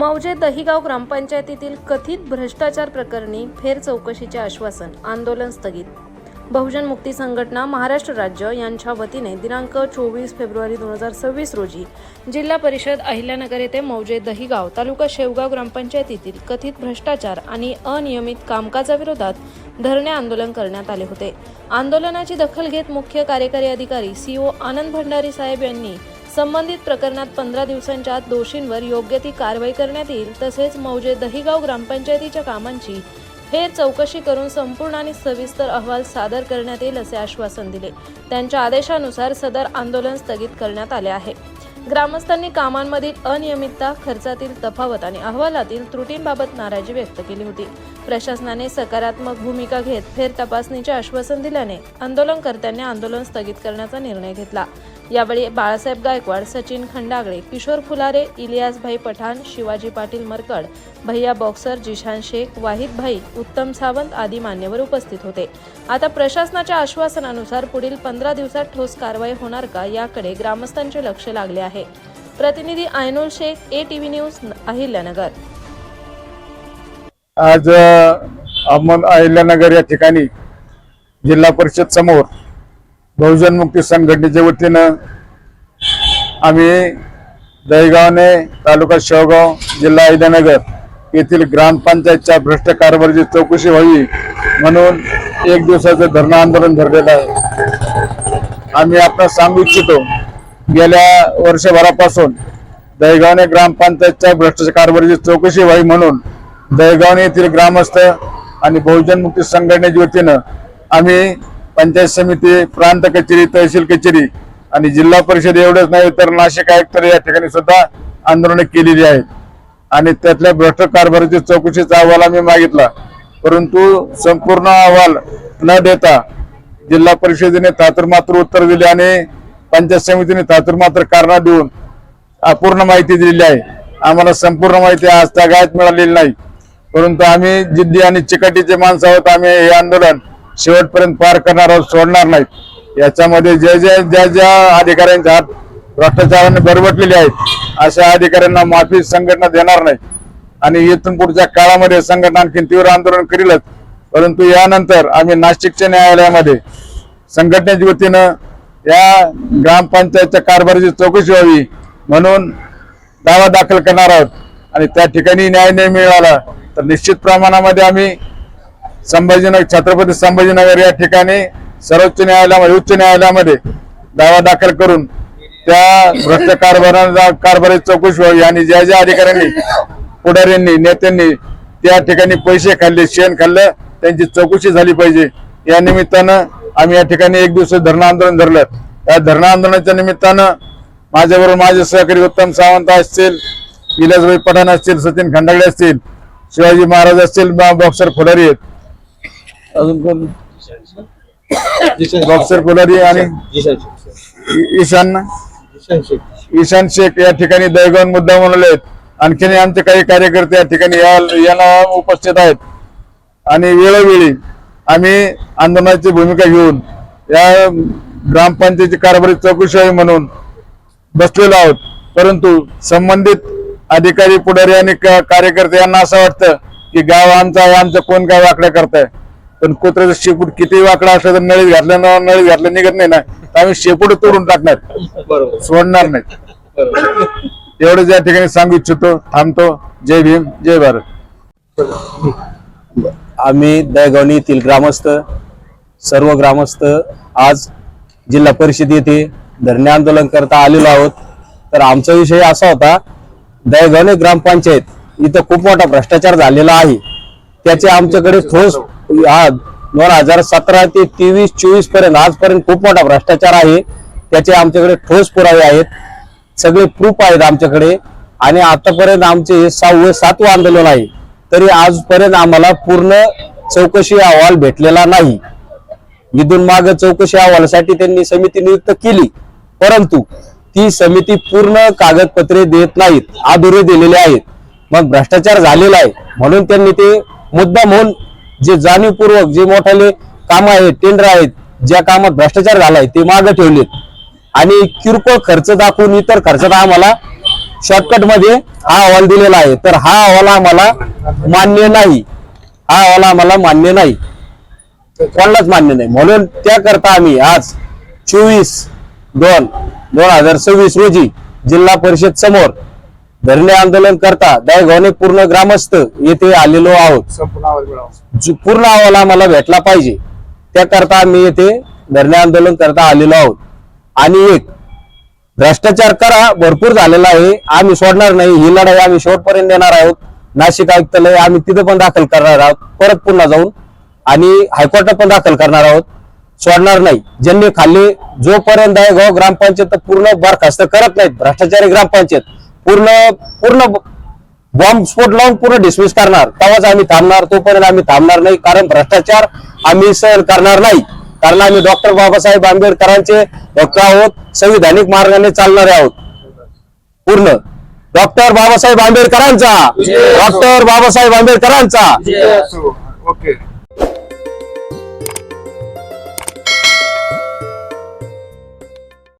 मौजे दहिगाव ग्रामपंचायतीतील कथित भ्रष्टाचार प्रकरणी फेर चौकशीचे आश्वासन, आंदोलन स्थगित। बहुजन मुक्ती संघटना महाराष्ट्र राज्य यांच्या वतीने दिनांक 24 फेब्रुवारी 2026 रोजी जिल्हा परिषद अहिल्यानगर येथे मौजे दहिगाव तालुका शेवगाव ग्रामपंचायतीतील कथित भ्रष्टाचार आणि अनियमित कामकाजाविरोधात धरणे आंदोलन करण्यात आले होते। आंदोलनाची दखल घेत मुख्य कार्यकारी अधिकारी CO आनंद भंडारी साहेब यांनी संबंधित प्रकरणात 15 दिवसांच्या आत दोषींवर योग्य ती कारवाई करण्यात येईल, तसेच मौजे दहिगाव ग्रामपंचायतीच्या कामांची फेर चौकशी करून संपूर्ण आणि सविस्तर अहवाल सादर करण्यात येईल असे आश्वासन दिले। त्यांच्या आदेशानुसार सदर आंदोलन स्थगित करण्यात आले आहे। ग्रामस्थांनी कामांमधील अनियमितता, खर्चातील तफावत आणि अहवालातील त्रुटींबाबत नाराजी व्यक्त केली होती। प्रशासनाने सकारात्मक भूमिका घेत फेर तपासणीचे आश्वासन दिल्याने आंदोलनकर्त्यांनी आंदोलन स्थगित करण्याचा निर्णय घेतला। यावेळी बाळासाहेब गायकवाड, सचिन खंडागळे, किशोर फुलारे, इलियासभाई पठाण, शिवाजी पाटील मरकड, भैया बॉक्सर, जिशान शेख, वाहिद भाई, उत्तम सावंत आदी मान्यवर उपस्थित होते। आता प्रशासनाच्या आश्वासनानुसार पुढील 15 दिवसात ठोस कारवाई होणार का याकडे ग्रामस्थांचे लक्ष लागले आहे। प्रतिनिधी आयनुल शेख, ATV न्यूज, अहिल्यानगर। आज अहिल्यानगर या ठिकाणी जिल्हा परिषद समोर बहुजन मुक्ती संघटनेच्या वतीनं आम्ही दहिगावने तालुका शेवगाव जिल्हा अहिल्यानगर येथील ग्रामपंचायतच्या भ्रष्ट कारभाराची चौकशी व्हावी म्हणून एक दिवसाचं धरणं आंदोलन धरलेलं आहे। आम्ही आपल्याला सांगू इच्छितो, गेल्या वर्षभरापासून दहिगावने ग्रामपंचायतच्या भ्रष्ट कारभाराची चौकशी व्हावी म्हणून दहिगावने येथील ग्रामस्थ आणि बहुजन मुक्ती संघटनेच्या वतीनं आम्ही पंचायत समिती, प्रांत कचेरी, तहसील कचेरी आणि जिल्हा परिषद एवढंच नाही तर नाशिक आयुक्त या ठिकाणी सुद्धा आंदोलन केलेली आहेत आणि त्यातल्या भ्रष्ट कारभाराची चौकशीचा अहवाल आम्ही मागितला, परंतु संपूर्ण अहवाल न देता जिल्हा परिषदेने तातरमात्र उत्तर दिले आणि पंचायत समितीने तातरमात्र कारण देऊन अपूर्ण माहिती दिलेली आहे। आम्हाला संपूर्ण माहिती आज तागायत मिळालेली नाही, परंतु आम्ही जिद्दी आणि चिकाटीचे माणसं आहोत। आम्ही हे आंदोलन शेवटपर्यंत पार करणार आहोत, सोडणार नाहीत। याच्यामध्ये ज्या अधिकाऱ्यांच्या हात भ्रष्टाचाराने बरबटलेले आहेत अशा अधिकाऱ्यांना माफी संघटना देणार नाही आणि इथून पुढच्या काळामध्ये संघटना आणखी तीव्र आंदोलन करीलच। परंतु यानंतर आम्ही नाशिकच्या न्यायालयामध्ये संघटनेच्या वतीनं या ग्रामपंचायतच्या कारभाराची चौकशी व्हावी म्हणून दावा दाखल करणार आहोत आणि त्या ठिकाणी न्याय नाही मिळाला तर निश्चित प्रमाणामध्ये आम्ही संभाजीनगर, छत्रपती संभाजीनगर या ठिकाणी सर्वोच्च न्यायालयामध्ये, उच्च न्यायालयामध्ये दावा दाखल करून त्या भ्रष्ट कारभाराची चौकशी व्हावी आणि ज्या अधिकाऱ्यांनी, पुढाऱ्यांनी, नेत्यांनी त्या ठिकाणी पैसे खाल्ले, शेण खाल्लं, त्यांची चौकशी झाली पाहिजे। या निमित्तानं आम्ही या ठिकाणी एक दिवसाचं धरणं आंदोलन धरलं। त्या धरणं आंदोलनाच्या निमित्तानं माझ्याबरोबर माझे सहकारी उत्तम सावंत असतील, इलियासभाई पठाण असतील, सचिन खंडागळे असतील, शिवाजी महाराज असतील, बॉक्सर फुलारी आहेत, अजून कोण, बॉक्सर फुलारी आणि ईशान शेख या ठिकाणी दहिगाव मुद्दा म्हणले आहेत। आणखीन आमचे काही कार्यकर्ते या ठिकाणी याला उपस्थित आहेत आणि वेळोवेळी आम्ही आंदोलनाची भूमिका घेऊन या ग्रामपंचायतीची कारभाराची चौकशी व्हावी म्हणून बसलेलो आहोत। परंतु संबंधित अधिकारी, पुढारी आणि कार्यकर्ते यांना असं वाटतं की गाव आमचा आहे, आमचं कोण काय वाकडं करताय, पण कुत्र्याचं शेपूट किती वाकडा असलं तर नळीत घातलं निघत नाही ना, आम्ही शेपूट तोडून टाकणार, सोडणार नाही। एवढंच या ठिकाणी सांगू इच्छितो, थांबतो। जय भीम, जय भारत। आम्ही दहिगाव येथील ग्रामस्थ, सर्व ग्रामस्थ आज जिल्हा परिषद येथे धरणे आंदोलन करता आलेलो आहोत। तर आमचा विषय असा होता, दहिगाव ग्रामपंचायत इथं खूप मोठा भ्रष्टाचार झालेला आहे। त्याचे आमच्याकडे ठोस 2017 ते 23-24 पर्यंत आजपर्यंत खूप मोठा भ्रष्टाचार आहे। त्याचे आमच्याकडे ठोस पुरावे आहेत, सगळे प्रूफ आहेत आमच्याकडे आणि आतापर्यंत आमचे हे 7वं आंदोलन आहे, तरी आजपर्यंत आम्हाला पूर्ण चौकशी अहवाल भेटलेला नाही। इथून मागे चौकशी अहवालासाठी त्यांनी समिती नियुक्त केली, परंतु ती समिती पूर्ण कागदपत्रे देत नाहीत, अधुरे दिलेले आहेत। मग भ्रष्टाचार झालेला आहे म्हणून त्यांनी ते मुद्दा म्हणून जे जाणीवपूर्वक जे मोठाले काम आहेत, टेंडर आहेत, ज्या कामात भ्रष्टाचार झालाय ते मागे ठेवलेत आणि किरकोळ खर्च दाखवून इतर खर्चात आम्हाला शॉर्टकट मध्ये हा अहवाल दिलेला आहे, तर हा अहवाल आम्हाला मान्य नाही, हा अहवाल आम्हाला मान्य नाही, कोणालाच मान्य नाही. म्हणून त्याकरता आम्ही आज 24/2/2026 रोजी जिल्हा परिषद समोर धरणे आंदोलन करता दहेगावने पूर्ण ग्रामस्थ येथे आलेलो आहोत. पूर्ण अहवाल आम्हाला भेटला पाहिजे, त्याकरता आम्ही येथे धरणे आंदोलन करता आलेलो आहोत. आणि एक भ्रष्टाचार करा भरपूर झालेला आहे, आम्ही सोडणार नाही, ही लढाई आम्ही शेवटपर्यंत देणार आहोत. नाशिक आयुक्तालय आम्ही तिथे पण दाखल करणार आहोत, परत पुन्हा जाऊन, आणि हायकोर्टात पण दाखल करणार आहोत, सोडणार नाही. ज्यांनी खाल्ले जोपर्यंत दहेगाव ग्रामपंचायत पूर्ण बरखास्त करत नाहीत, भ्रष्टाचारी ग्रामपंचायत पूर्ण बॉम्बस्फोट लावून पूर्ण डिसमिस करणार, तेव्हाच आम्ही थांबणार, तोपर्यंत आम्ही थांबणार नाही. कारण भ्रष्टाचार आम्ही सहन करणार नाही, कारण आम्ही डॉक्टर बाबासाहेब आंबेडकरांचे भक्त आहोत, संविधानिक मार्गाने चालणारे आहोत. पूर्ण डॉक्टर बाबासाहेब आंबेडकरांचा, डॉक्टर बाबासाहेब आंबेडकरांचा. ओके.